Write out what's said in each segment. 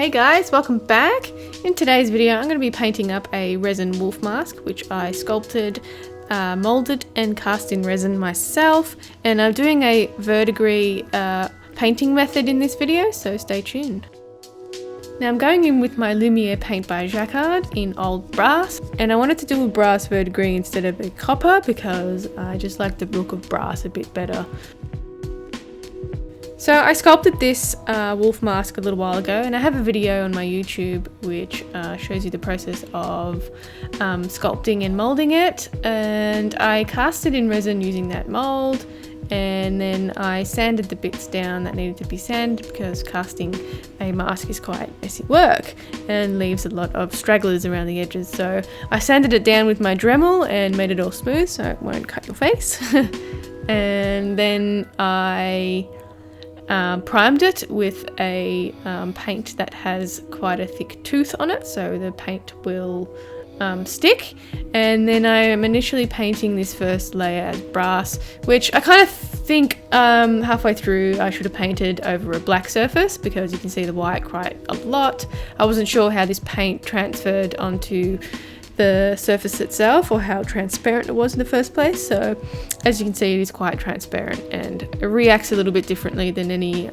Hey guys, welcome back. In today's video I'm going to be painting up a resin wolf mask which I sculpted, molded and cast in resin myself, and I'm doing a verdigris painting method in this video, so stay tuned. Now I'm going in with my Lumiere paint by Jacquard in old brass, and I wanted to do a brass verdigris instead of a copper because I just like the look of brass a bit better. So I sculpted this wolf mask a little while ago, and I have a video on my YouTube which shows you the process of sculpting and molding it, and I cast it in resin using that mold, and then I sanded the bits down that needed to be sanded because casting a mask is quite messy work and leaves a lot of stragglers around the edges. So I sanded it down with my Dremel and made it all smooth so it won't cut your face. And then I primed it with a paint that has quite a thick tooth on it so the paint will stick, and then I am initially painting this first layer as brass, which I kind of think halfway through I should have painted over a black surface because you can see the white quite a lot. I wasn't sure how this paint transferred onto the surface itself or how transparent it was in the first place, so as you can see it is quite transparent and it reacts a little bit differently than any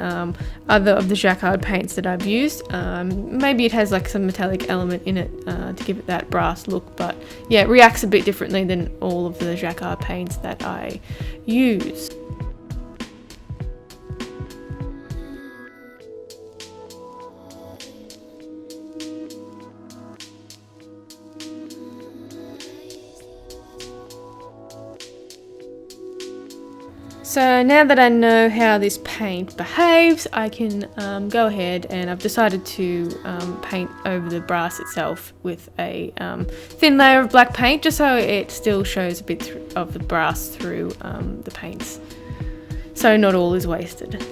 other of the Jacquard paints that I've used. Maybe it has like some metallic element in it to give it that brass look, but yeah, it reacts a bit differently than all of the Jacquard paints that I use. So now that I know how this paint behaves, I can go ahead, and I've decided to paint over the brass itself with a thin layer of black paint just so it still shows a bit of the brass through the paints, so not all is wasted.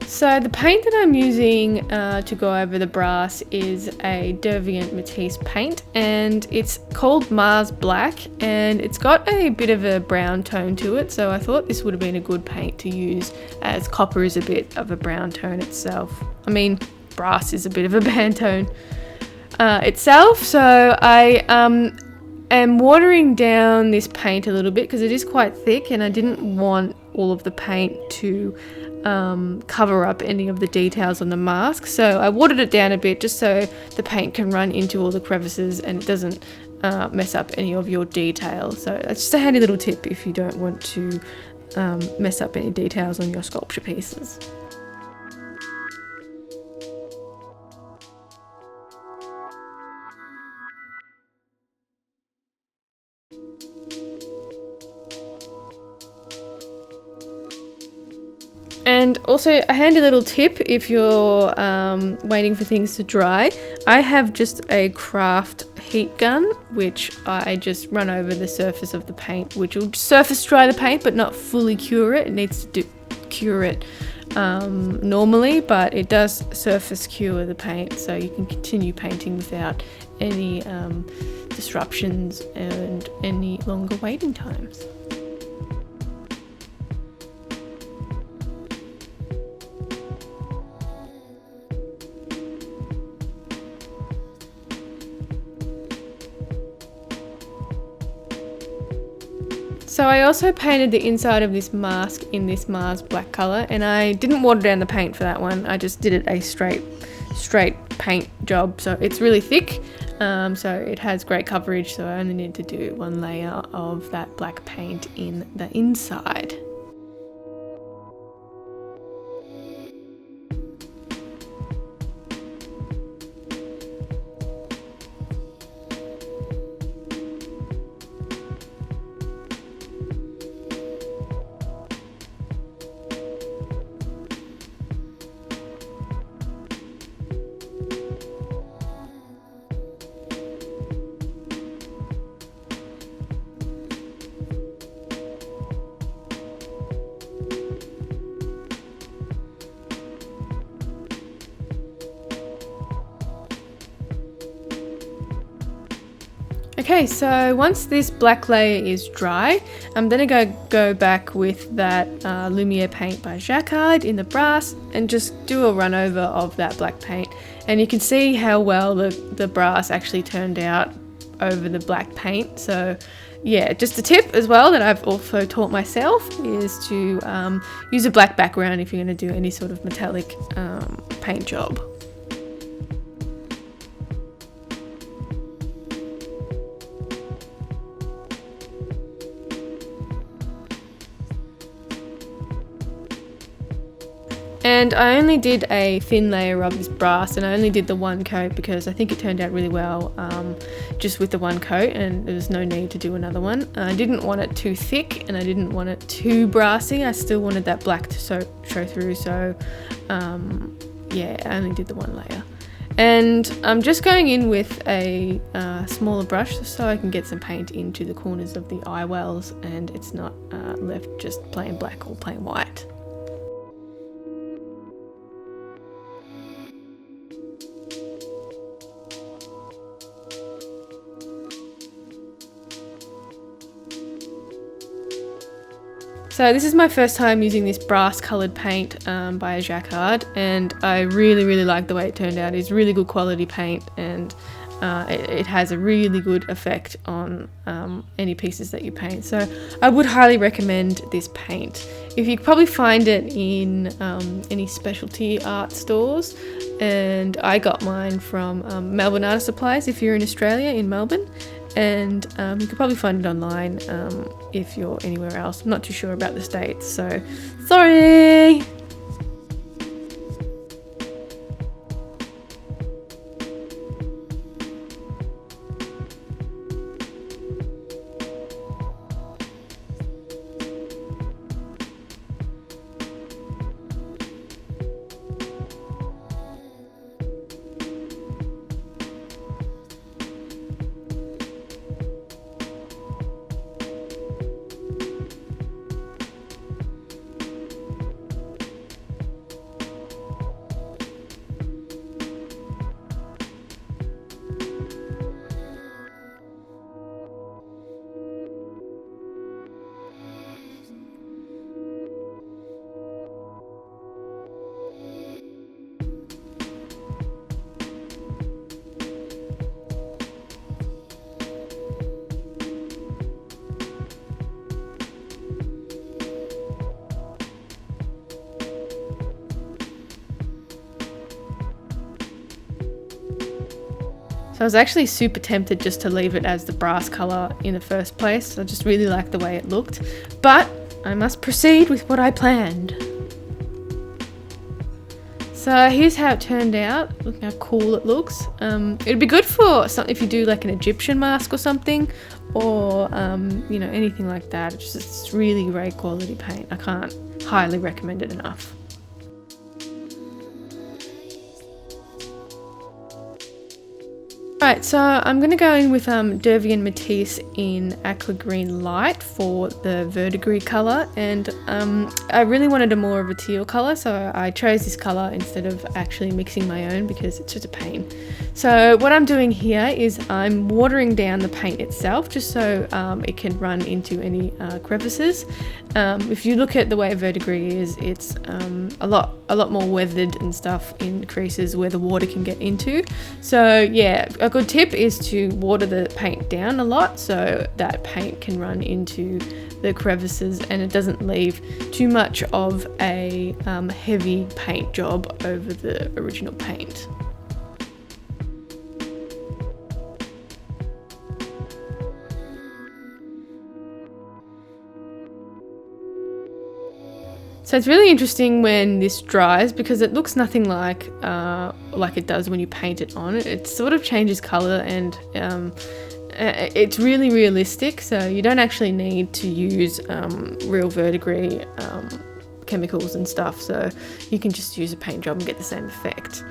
So the paint that I'm using to go over the brass is a Deviant Matisse paint, and it's called Mars Black, and it's got a bit of a brown tone to it, so I thought this would have been a good paint to use as copper is a bit of a brown tone itself. I mean, brass is a bit of a Pantone itself, so I am watering down this paint a little bit because it is quite thick and I didn't want all of the paint to cover up any of the details on the mask, so I watered it down a bit just so the paint can run into all the crevices and it doesn't mess up any of your details. So that's just a handy little tip if you don't want to mess up any details on your sculpture pieces. And also a handy little tip if you're waiting for things to dry, I have just a craft heat gun which I just run over the surface of the paint, which will surface dry the paint but not fully cure it. It needs to cure it normally, but it does surface cure the paint so you can continue painting without any disruptions and any longer waiting times. So I also painted the inside of this mask in this Mars Black colour, and I didn't water down the paint for that one. I just did it a straight paint job, so it's really thick, so it has great coverage, so I only need to do one layer of that black paint in the inside. Okay, so once this black layer is dry, I'm then going to go back with that Lumiere paint by Jacquard in the brass and just do a run over of that black paint. And you can see how well the brass actually turned out over the black paint. So yeah, just a tip as well that I've also taught myself is to use a black background if you're going to do any sort of metallic paint job. And I only did a thin layer of this brass, and I only did the one coat because I think it turned out really well just with the one coat, and there was no need to do another one. I didn't want it too thick and I didn't want it too brassy. I still wanted that black to show through, so yeah, I only did the one layer. And I'm just going in with a smaller brush so I can get some paint into the corners of the eye wells and it's not left just plain black or plain white. So this is my first time using this brass coloured paint by Jacquard, and I really like the way it turned out. It's really good quality paint, and it has a really good effect on any pieces that you paint. So I would highly recommend this paint. You could probably find it in any specialty art stores, and I got mine from Melbourne Art Supplies if you're in Australia, in Melbourne. And you could probably find it online if you're anywhere else. I'm not too sure about the States, so sorry! So I was actually super tempted just to leave it as the brass colour in the first place. I just really liked the way it looked. But I must proceed with what I planned. So here's how it turned out. Look how cool it looks. It'd be good for something if you do like an Egyptian mask or something, or you know, anything like that. It's really great quality paint. I can't highly recommend it enough. Right, so I'm going to go in with Derby and Matisse in Aqua Green Light for the Verdigris colour, and I really wanted a more of a teal colour, so I chose this colour instead of actually mixing my own because it's just a pain. So what I'm doing here is I'm watering down the paint itself just so it can run into any crevices. If you look at the way Verdigris is, it's a lot more weathered and stuff in creases where the water can get into. So yeah, a good tip is to water the paint down a lot so that paint can run into the crevices and it doesn't leave too much of a heavy paint job over the original paint. So it's really interesting when this dries because it looks nothing like it does when you paint it on. It sort of changes colour and it's really realistic, so you don't actually need to use real verdigris chemicals and stuff, so you can just use a paint job and get the same effect.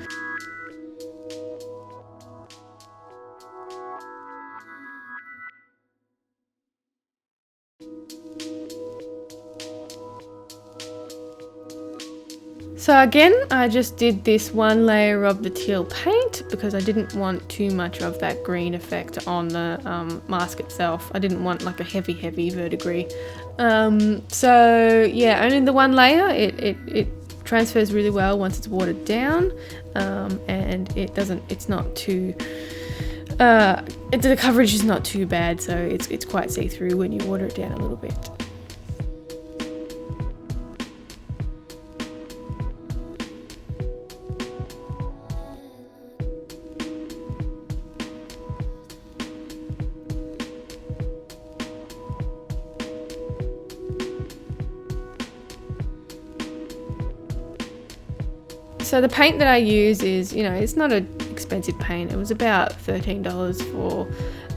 So again, I just did this one layer of the teal paint because I didn't want too much of that green effect on the mask itself. I didn't want like a heavy verdigris. So yeah, only the one layer. It transfers really well once it's watered down, and it's not too the coverage is not too bad, so it's quite see-through when you water it down a little bit. So the paint that I use is, it's not an expensive paint. It was about $13 for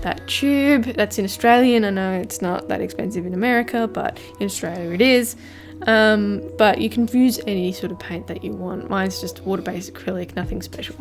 that tube. That's in Australian. I know it's not that expensive in America, but in Australia it is. But you can use any sort of paint that you want. Mine's just water-based acrylic, nothing special.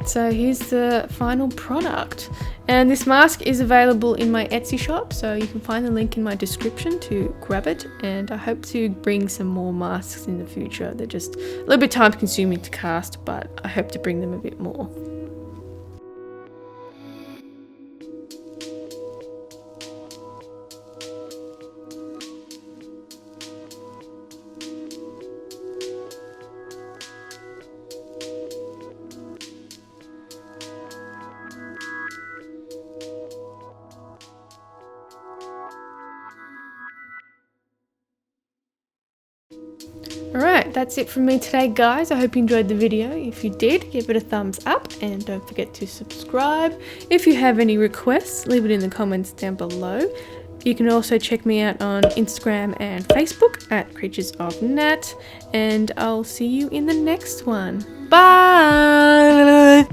So here's the final product, and this mask is available in my Etsy shop, so you can find the link in my description to grab it. And I hope to bring some more masks in the future. They're just a little bit time consuming to cast, but I hope to bring them a bit more. Alright, that's it from me today, guys. I hope you enjoyed the video. If you did, give it a thumbs up and don't forget to subscribe. If you have any requests, leave it in the comments down below. You can also check me out on Instagram and Facebook at Creatures of Nat, and I'll see you in the next one. Bye!